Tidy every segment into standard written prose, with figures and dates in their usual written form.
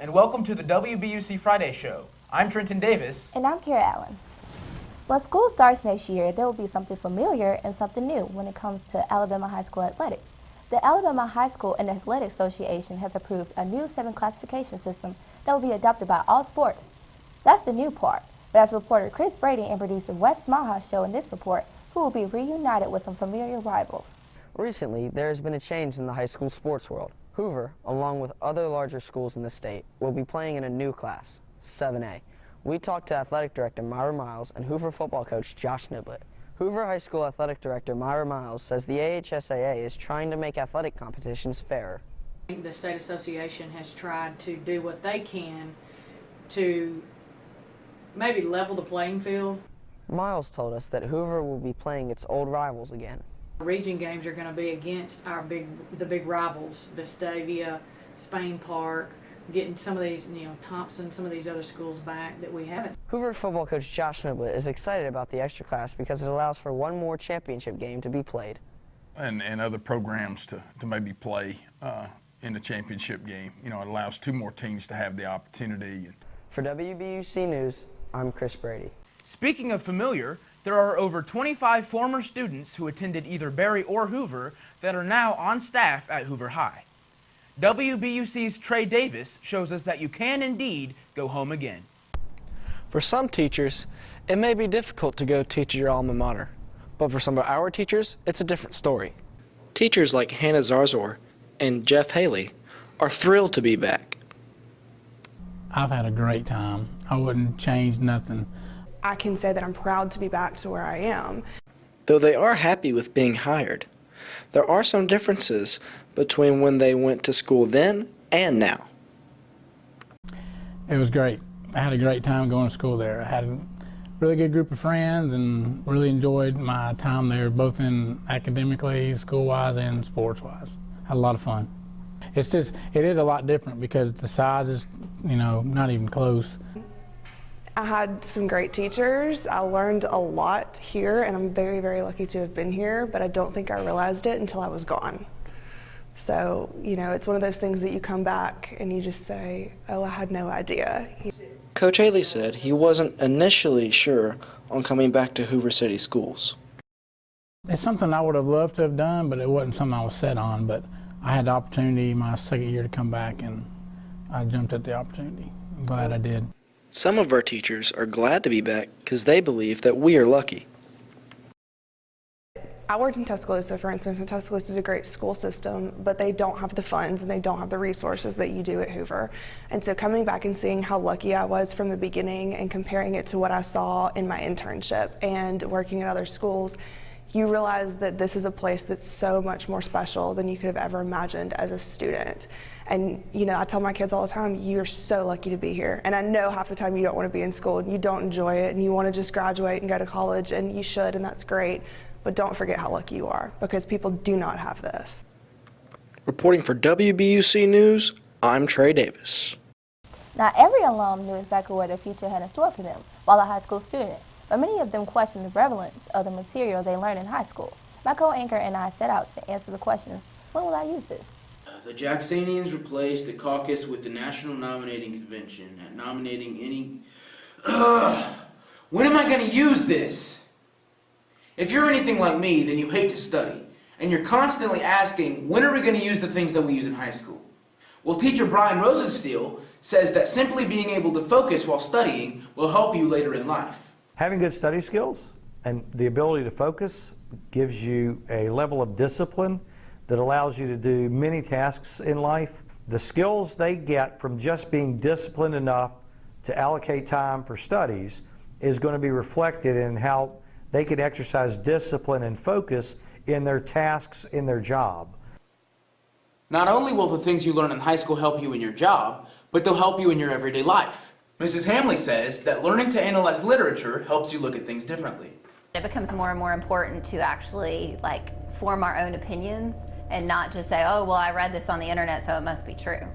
and welcome to the WBUC Friday Show. I'm Trenton Davis. And I'm Kiara. When school starts next year, there will be something familiar and something new when it comes to Alabama high school athletics. The Alabama High School and Athletic Association has approved a new 7 classification system that will be adopted by all sports. That's the new part, but as reporter Chris Brady and producer Wes Smaha show in this report, who will be reunited with some familiar rivals. Recently, there has been a change in the high school sports world. Hoover, along with other larger schools in the state, will be playing in a new class, 7A. We talked to Athletic Director Myra Miles and Hoover football coach Josh Niblett. Hoover High School Athletic Director Myra Miles says the AHSAA is trying to make athletic competitions fairer. The state association has tried to do what they can to maybe level the playing field. Miles told us that Hoover will be playing its old rivals again. Region games are going to be against the big rivals, Vestavia, Spain Park, getting some of these, Thompson, some of these other schools back that we haven't. Hoover football coach Josh Niblett is excited about the extra class because it allows for one more championship game to be played. And other programs to maybe play in the championship game. It allows 2 more teams to have the opportunity. For WBUC News, I'm Chris Brady. Speaking of familiar, there are over 25 former students who attended either Berry or Hoover that are now on staff at Hoover High. WBUC's Trey Davis shows us that you can indeed go home again. For some teachers, it may be difficult to go teach at your alma mater, but for some of our teachers, it's a different story. Teachers like Hannah Zarzor and Jeff Haley are thrilled to be back. I've had a great time. I wouldn't change nothing. I can say that I'm proud to be back to where I am. Though they are happy with being hired, there are some differences between when they went to school then and now. It was great. I had a great time going to school there. I had a really good group of friends and really enjoyed my time there, both in academically, school-wise, and sports-wise. Had a lot of fun. It is a lot different because the size is, not even close. I had some great teachers. I learned a lot here, and I'm very, very lucky to have been here, but I don't think I realized it until I was gone. So, it's one of those things that you come back and you just say, oh, I had no idea. Coach Haley said he wasn't initially sure on coming back to Hoover City Schools. It's something I would have loved to have done, but it wasn't something I was set on. But I had the opportunity my second year to come back, and I jumped at the opportunity. I'm glad I did. Some of our teachers are glad to be back because they believe that we are lucky. I worked in Tuscaloosa, for instance, and Tuscaloosa is a great school system, but they don't have the funds and they don't have the resources that you do at Hoover. And so coming back and seeing how lucky I was from the beginning and comparing it to what I saw in my internship and working at other schools, you realize that this is a place that's so much more special than you could have ever imagined as a student. And I tell my kids all the time, you're so lucky to be here. And I know half the time you don't want to be in school and you don't enjoy it and you want to just graduate and go to college, and you should, and that's great. But don't forget how lucky you are, because people do not have this. Reporting for WBUC News, I'm Trey Davis. Not every alum knew exactly what their future had in store for them while a high school student, but many of them questioned the relevance of the material they learned in high school. My co-anchor and I set out to answer the questions, when will I use this? The Jacksonians replaced the caucus with the National Nominating Convention at nominating any... When am I going to use this? If you're anything like me, then you hate to study, and you're constantly asking, when are we going to use the things that we use in high school? Well, teacher Brian Rosensteel says that simply being able to focus while studying will help you later in life. Having good study skills and the ability to focus gives you a level of discipline that allows you to do many tasks in life. The skills they get from just being disciplined enough to allocate time for studies is going to be reflected in how they can exercise discipline and focus in their tasks in their job. Not only will the things you learn in high school help you in your job, but they'll help you in your everyday life. Mrs. Hamley says that learning to analyze literature helps you look at things differently. It becomes more and more important to actually form our own opinions and not just say, oh, well, I read this on the internet, so it must be true.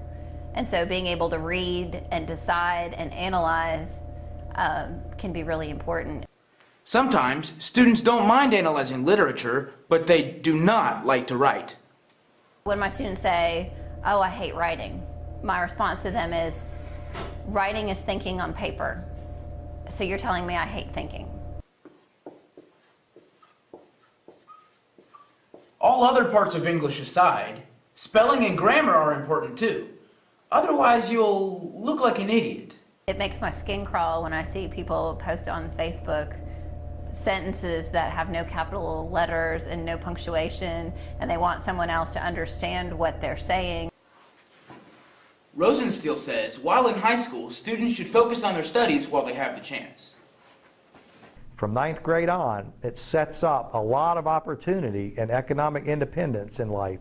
And so being able to read and decide and analyze can be really important. Sometimes students don't mind analyzing literature, but they do not like to write. When my students say, oh, I hate writing, my response to them is, Writing is thinking on paper. So you're telling me I hate thinking. All other parts of English aside, spelling and grammar are important too. Otherwise, you'll look like an idiot. It makes my skin crawl when I see people post on Facebook sentences that have no capital letters and no punctuation, and they want someone else to understand what they're saying. Rosenstiel says, while in high school, students should focus on their studies while they have the chance. From 9th grade on, it sets up a lot of opportunity and economic independence in life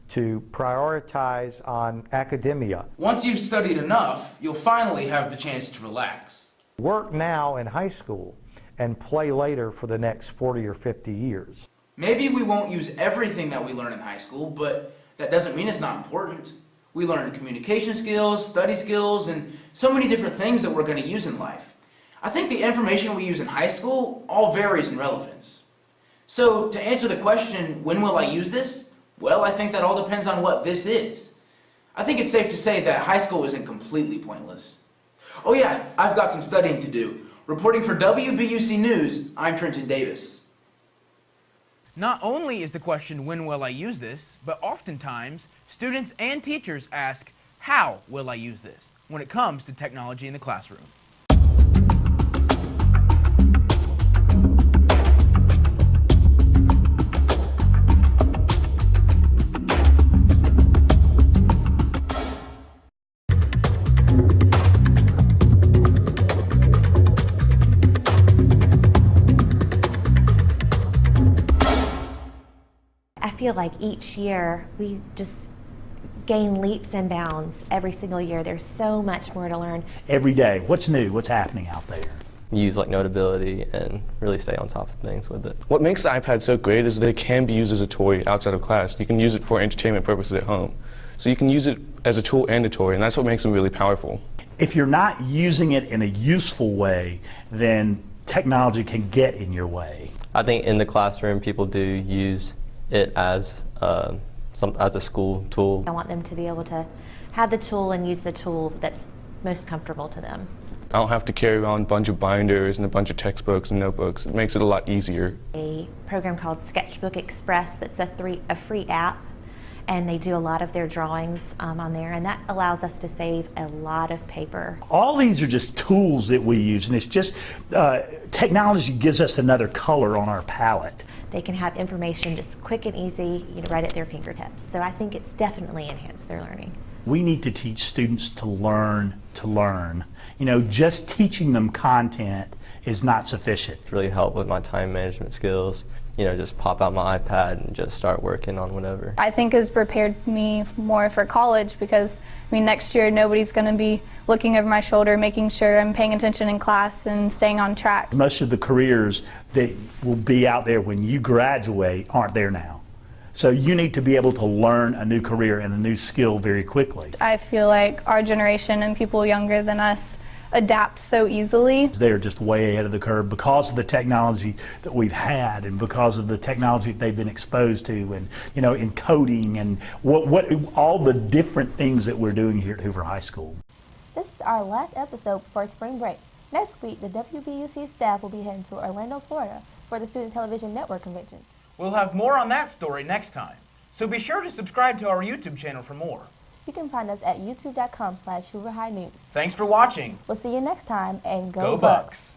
to prioritize on academia. Once you've studied enough, you'll finally have the chance to relax. Work now in high school and play later for the next 40 or 50 years. Maybe we won't use everything that we learn in high school, but that doesn't mean it's not important. We learn communication skills, study skills, and so many different things that we're going to use in life. I think the information we use in high school all varies in relevance. So to answer the question, when will I use this? Well, I think that all depends on what this is. I think it's safe to say that high school isn't completely pointless. Oh yeah, I've got some studying to do. Reporting for WBUC News, I'm Trenton Davis. Not only is the question, when will I use this, but oftentimes students and teachers ask, how will I use this, when it comes to technology in the classroom. I feel like each year we just gain leaps and bounds every single year. There's so much more to learn. Every day, what's new, what's happening out there? Use like Notability and really stay on top of things with it. What makes the iPad so great is that it can be used as a toy outside of class. You can use it for entertainment purposes at home. So you can use it as a tool and a toy, and that's what makes them really powerful. If you're not using it in a useful way, then technology can get in your way. I think in the classroom people do use it as a school tool. I want them to be able to have the tool and use the tool that's most comfortable to them. I don't have to carry around a bunch of binders and a bunch of textbooks and notebooks. It makes it a lot easier. A program called Sketchbook Express that's a free app, and they do a lot of their drawings on there, and that allows us to save a lot of paper. All these are just tools that we use, and it's just technology gives us another color on our palette. They can have information just quick and easy, right at their fingertips. So I think it's definitely enhanced their learning. We need to teach students to learn to learn. Just teaching them content is not sufficient. It's really helped with my time management skills. Just pop out my iPad and just start working on whatever. I think it's prepared me more for college because, next year nobody's going to be looking over my shoulder, making sure I'm paying attention in class and staying on track. Most of the careers that will be out there when you graduate aren't there now. So you need to be able to learn a new career and a new skill very quickly. I feel like our generation and people younger than us adapt so easily. They're just way ahead of the curve because of the technology that we've had and because of the technology that they've been exposed to, and in coding and what all the different things that we're doing here at Hoover High School. This is our last episode before spring break. Next week, the WBUC staff will be heading to Orlando, Florida for the Student Television Network convention. We'll have more on that story next time, so be sure to subscribe to our YouTube channel for more. You can find us at youtube.com/Hoover High News. Thanks for watching. We'll see you next time, and Go Bucks!